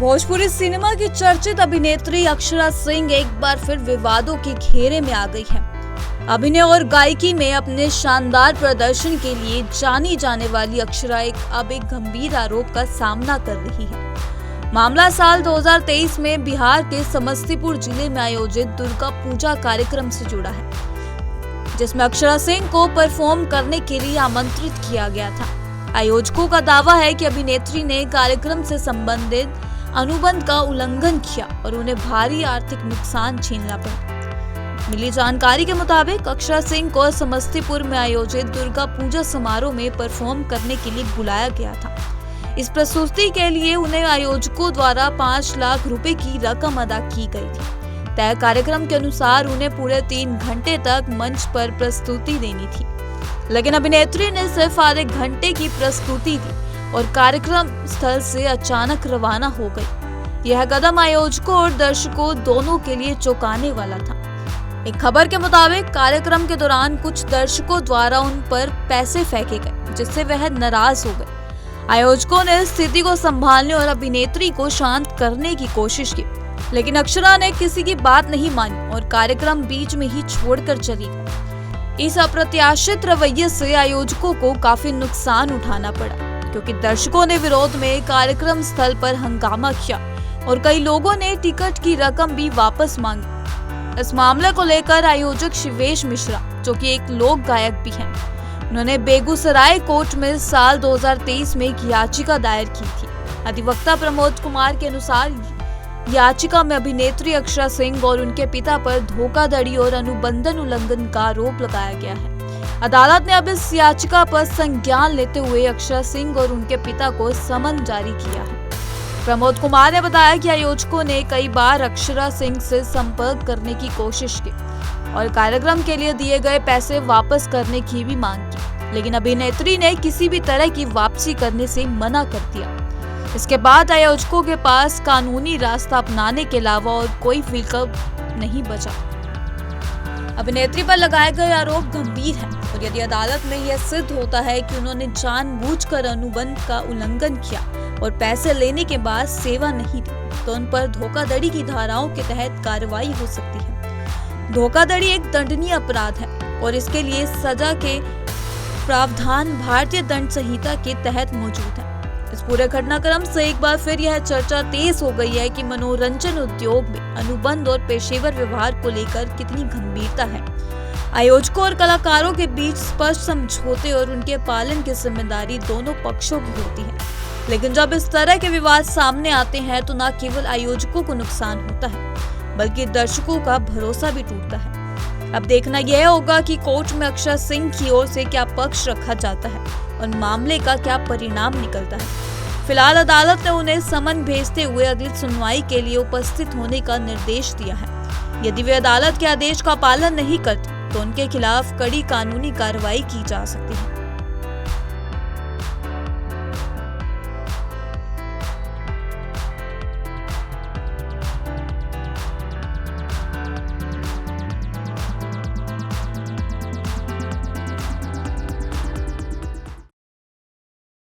Bhojpuri cinema की चर्चित अभिनेत्री अक्षरा सिंह एक बार फिर विवादों के घेरे में आ गई है। अभिनय और गायकी में अपने शानदार प्रदर्शन के लिए जानी जाने वाली अक्षरा अब एक गंभीर आरोप का सामना कर रही है। मामला साल 2023 में बिहार के समस्तीपुर जिले में आयोजित दुर्गा पूजा कार्यक्रम से जुड़ा है, जिसमें अक्षरा सिंह को परफॉर्म करने के लिए आमंत्रित किया गया था। आयोजकों का दावा है कि अभिनेत्री ने कार्यक्रम से संबंधित अनुबंध का उल्लंघन किया और उन्हें भारी आर्थिक नुकसान झेलना पड़ा। मिली जानकारी के मुताबिक अक्षरा सिंह को समस्तीपुर में आयोजित दुर्गा पूजा समारोह में परफॉर्म करने के लिए बुलाया गया था। इस प्रस्तुति के लिए उन्हें आयोजकों द्वारा 5 लाख रुपए की रकम अदा की गई थी। तय कार्यक्रम के अनुसार उन्हें पूरे 3 घंटे तक मंच पर प्रस्तुति देनी थी, लेकिन अभिनेत्री ने सिर्फ आधे घंटे की प्रस्तुति दी और कार्यक्रम स्थल से अचानक रवाना हो गई। यह कदम आयोजकों और दर्शकों दोनों के लिए चौंकाने वाला था। एक खबर के मुताबिक कार्यक्रम के दौरान कुछ दर्शकों द्वारा उन पर पैसे फेंके गए, जिससे वह नाराज हो गए। आयोजकों ने स्थिति को संभालने और अभिनेत्री को शांत करने की कोशिश की, लेकिन अक्षरा ने किसी की बात नहीं मानी और कार्यक्रम बीच में ही छोड़कर चली गई। इस अप्रत्याशित रवैये से आयोजकों को काफी नुकसान उठाना पड़ा, क्योंकि दर्शकों ने विरोध में कार्यक्रम स्थल पर हंगामा किया और कई लोगों ने टिकट की रकम भी वापस मांगी। इस मामले को लेकर आयोजक शिवेश मिश्रा, जो कि एक लोक गायक भी हैं, उन्होंने बेगूसराय कोर्ट में साल 2023 में एक याचिका दायर की थी। अधिवक्ता प्रमोद कुमार के अनुसार याचिका में अभिनेत्री अक्षरा सिंह और उनके पिता पर धोखाधड़ी और अनुबंधन उल्लंघन का आरोप लगाया गया है। अदालत ने अब इस याचिका पर संज्ञान लेते हुए अक्षरा सिंह और उनके पिता को समन जारी किया है। प्रमोद कुमार ने बताया कि आयोजकों ने कई बार अक्षरा सिंह से संपर्क करने की कोशिश की और कार्यक्रम के लिए दिए गए पैसे वापस करने की भी मांग की, लेकिन अभिनेत्री ने किसी भी तरह की वापसी करने से मना कर दिया। इसके बाद आयोजकों के पास कानूनी रास्ता अपनाने के अलावा और कोई विकल्प नहीं बचा। अभिनेत्री पर लगाए गए आरोप गंभीर हैं और यदि अदालत में यह सिद्ध होता है कि उन्होंने जानबूझकर अनुबंध का उल्लंघन किया और पैसे लेने के बाद सेवा नहीं दी, तो उन पर धोखाधड़ी की धाराओं के तहत कार्रवाई हो सकती है। धोखाधड़ी एक दंडनीय अपराध है और इसके लिए सजा के प्रावधान भारतीय दंड संहिता के तहत मौजूद है। इस पूरे घटनाक्रम से एक बार फिर यह चर्चा तेज हो गई है कि मनोरंजन उद्योग में अनुबंध और पेशेवर व्यवहार को लेकर कितनी गंभीरता है। आयोजकों और कलाकारों के बीच स्पष्ट समझौते और उनके पालन की जिम्मेदारी दोनों पक्षों की होती है, लेकिन जब इस तरह के विवाद सामने आते हैं तो न केवल आयोजकों को नुकसान होता है, बल्कि दर्शकों का भरोसा भी टूटता है। अब देखना यह होगा कि कोर्ट में अक्षरा सिंह की ओर से क्या पक्ष रखा जाता है और मामले का क्या परिणाम निकलता है। फिलहाल अदालत ने उन्हें समन भेजते हुए अगली सुनवाई के लिए उपस्थित होने का निर्देश दिया है। यदि वे अदालत के आदेश का पालन नहीं करते तो उनके खिलाफ कड़ी कानूनी कार्रवाई की जा सकती है।